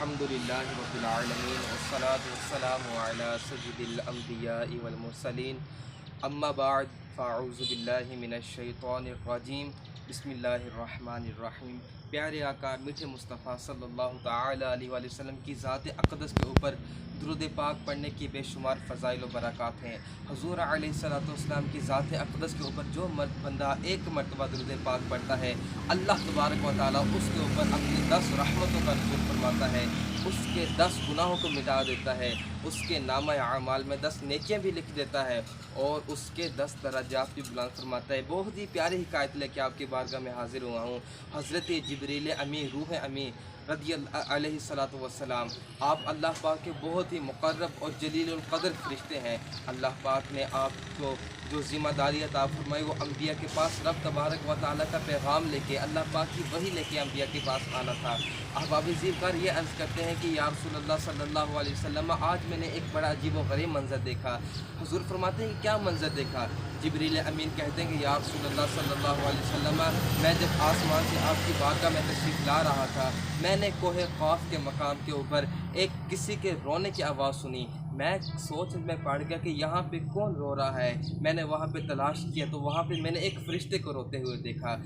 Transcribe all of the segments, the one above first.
الحمدللہ رب العالمین والصلاة والسلام علی سید الانبیاء والمرسلین اما بعد فاعوذ باللہ من الشیطان الرجیم بسم اللہ الرحمن الرحیم۔ پیارے آقا میٹھے مصطفیٰ صلی اللہ تعالی علیہ وآلہ وسلم کی ذات اقدس کے اوپر درود پاک پڑھنے کی بے شمار فضائل و برکات ہیں۔ حضور علیہ الصلوۃ والسلام کی ذات اقدس کے اوپر جو بندہ ایک مرتبہ درود پاک پڑھتا ہے، اللہ تبارک و تعالیٰ اس کے اوپر اپنی 10 رحمتوں کا نزول فرماتا ہے، اس کے 10 گناہوں کو مٹا دیتا ہے، اس کے نامہ اعمال میں 10 نیکیاں بھی لکھ دیتا ہے اور اس کے 10 درجات بھی بلند فرماتا ہے۔ بہت ہی پیاری حکایت لے کے آپ کی بارگاہ میں حاضر ہوا ہوں۔ حضرت جبریل امی روح امی رضی اللہ علیہ الصلوۃ والسلام، آپ اللہ پاک کے بہت ہی مقرب اور جلیل القدر فرشتے ہیں۔ اللہ پاک نے آپ کو جو ذمہ داری عطا فرمائی وہ انبیاء کے پاس رب تبارک و تعالیٰ کا پیغام لے کے، اللہ پاک کی وحی لے کے انبیاء کے پاس آنا تھا۔ احباب زیبکار یہ عرض کرتے ہیں کہ یا رسول اللہ صلی اللہ علیہ وسلم، آج میں نے ایک بڑا عجیب و غریب منظر دیکھا۔ حضور فرماتے ہیں کہ کیا منظر دیکھا؟ جبریل امین کہتے ہیں کہ یا رسول اللہ صلی اللہ علیہ وسلم، میں جب آسمان سے آپ کی بارگاہ میں تشریف لا رہا تھا، میں نے کوہ قاف کے مقام کے اوپر ایک کسی کے رونے کی آواز سنی۔ میں سوچ میں پڑ گیا کہ یہاں پہ کون رو رہا ہے۔ میں نے وہاں پہ تلاش کیا تو وہاں پہ میں نے ایک فرشتے کو روتے ہوئے دیکھا۔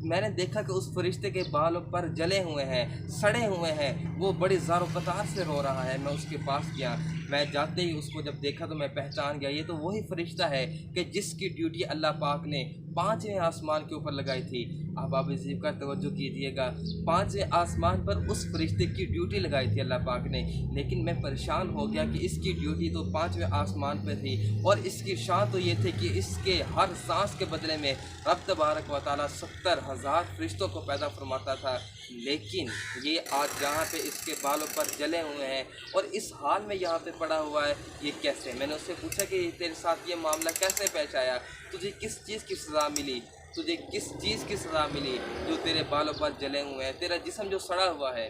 میں نے دیکھا کہ اس فرشتے کے بالوں پر جلے ہوئے ہیں، سڑے ہوئے ہیں، وہ بڑی زار و قطار سے رو رہا ہے۔ میں اس کے پاس گیا، میں جاتے ہی اس کو جب دیکھا تو میں پہچان گیا، یہ تو وہی فرشتہ ہے کہ جس کی ڈیوٹی اللہ پاک نے 5ویں آسمان کے اوپر لگائی تھی۔ احباب عزیز کا توجہ کیجیے گا، 5ویں آسمان پر اس فرشتے کی ڈیوٹی لگائی تھی اللہ پاک نے، لیکن میں پریشان ہو گیا کہ اس کی ڈیوٹی تو 5ویں آسمان پہ تھی اور اس کی شان تو یہ تھی کہ اس کے ہر سانس کے بدلے میں رب تبارک و تعالیٰ 70,000 فرشتوں کو پیدا فرماتا تھا، لیکن یہ آج جہاں پہ اس کے بالوں پر جلے ہوئے ہیں اور اس حال میں یہاں پہ پڑا ہوا ہے، یہ کیسے؟ میں نے اس سے پوچھا کہ تیرے ساتھ یہ معاملہ کیسے پیش آیا، تجھے کس چیز کی سزا ملی، تجھے کس چیز کی سزا ملی جو تیرے بالوں پر جلے ہوئے ہیں، تیرا جسم جو سڑا ہوا ہے؟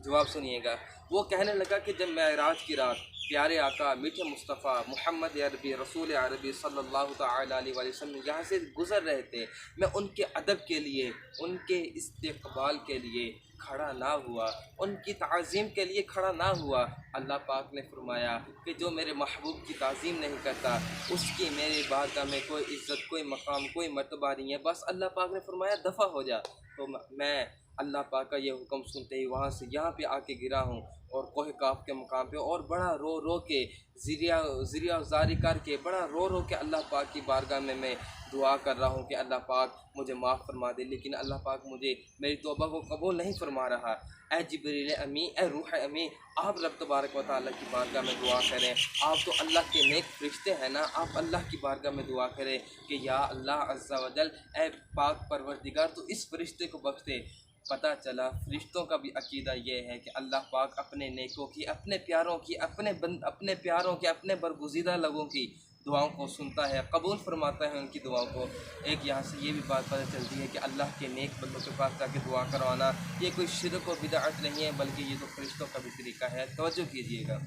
جواب سنیے گا، وہ کہنے لگا کہ جب معراج کی رات پیارے آقا میٹھے مصطفیٰ محمد عربی رسول عربی صلی اللہ تعالی علیہ وآلہ وسلم یہاں سے گزر رہے تھے، میں ان کے ادب کے لیے، ان کے استقبال کے لیے کھڑا نہ ہوا، ان کی تعظیم کے لیے کھڑا نہ ہوا۔ اللہ پاک نے فرمایا کہ جو میرے محبوب کی تعظیم نہیں کرتا اس کی میری بارگاہ میں کوئی عزت، کوئی مقام، کوئی مرتبہ نہیں ہے۔ بس اللہ پاک نے فرمایا دفع ہو جا، تو میں اللہ پاک کا یہ حکم سنتے ہی وہاں سے یہاں پہ آ کے گرا ہوں اور کوہ قاف کے مقام پہ، اور بڑا رو رو کے ذریعہ زاری کر کے، بڑا رو رو کے اللہ پاک کی بارگاہ میں دعا کر رہا ہوں کہ اللہ پاک مجھے معاف فرما دے، لیکن اللہ پاک مجھے میری توبہ کو قبول نہیں فرما رہا۔ اے جبریل امی، اے روح امی، آپ رب تبارک و تعالیٰ کی بارگاہ میں دعا کریں، آپ تو اللہ کے نیک فرشتے ہیں نا، آپ اللہ کی بارگاہ میں دعا کریں کہ یا اللہ عز و جل، اے پاک پروردگار تو اس فرشتے کو بخش دے۔ پتہ چلا فرشتوں کا بھی عقیدہ یہ ہے کہ اللہ پاک اپنے نیکوں کی، اپنے پیاروں کی، اپنے پیاروں کے، اپنے برگزیدہ لوگوں کی دعاؤں کو سنتا ہے، قبول فرماتا ہے ان کی دعاؤں کو۔ ایک یہاں سے یہ بھی بات پتہ چلتی ہے کہ اللہ کے نیک بندوں کے پاس جا کے دعا کروانا یہ کوئی شرک و بدعت نہیں ہے، بلکہ یہ تو فرشتوں کا بھی طریقہ ہے۔ توجہ کیجیے گا،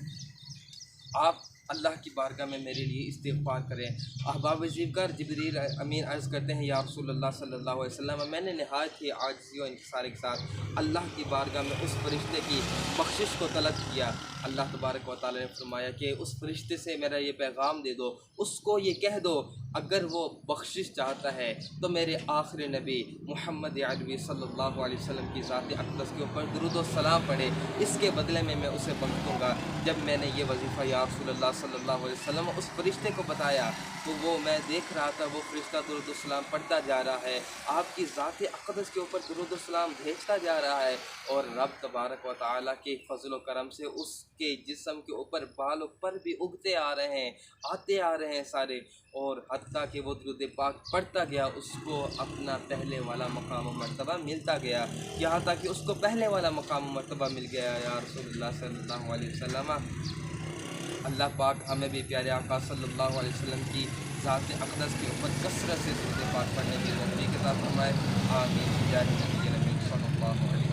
آپ اللہ کی بارگاہ میں میرے لیے استغفار کریں۔ احباب زیبکار، جبریل امین عرض کرتے ہیں یا رسول اللہ صلی اللہ علیہ وسلم، میں نے نہایت ہی عاجزی و انکساری کے ساتھ اللہ کی بارگاہ میں اس فرشتے کی بخشش کو طلب کیا۔ اللہ تبارک و تعالیٰ نے فرمایا کہ اس فرشتے سے میرا یہ پیغام دے دو، اس کو یہ کہہ دو اگر وہ بخشش چاہتا ہے تو میرے آخری نبی محمد عربی صلی اللہ علیہ وسلم کی ذات اقدس کے اوپر درود و سلام پڑھے، اس کے بدلے میں اسے بخش دوں گا۔ جب میں نے یہ وظیفہ یا رسول اللہ صلی اللہ علیہ وسلم اس فرشتے کو بتایا تو وہ میں دیکھ رہا تھا وہ فرشتہ درود و سلام پڑھتا جا رہا ہے، آپ کی ذات اقدس کے اوپر درود و سلام بھیجتا جا رہا ہے، اور رب تبارک و تعالیٰ کے فضل و کرم سے اس کے جسم کے اوپر بالوں پر بھی اگتے آ رہے ہیں، آتے آ رہے ہیں سارے، اور حتیٰ کہ وہ درود پاک پڑھتا گیا اس کو اپنا پہلے والا مقام و مرتبہ ملتا گیا، یہاں تک کہ اس کو پہلے والا مقام و مرتبہ مل گیا یا رسول اللہ صلی اللہ علیہ وسلم۔ اللہ پاک ہمیں بھی پیارے آقا صلی اللہ علیہ وسلم کی ذات اقدس کے اوپر کثرت سے درود پاک پڑھنے کی توفیق عطا فرمائے، آمین۔ جاہ نبی صلی اللہ علیہ وسلم۔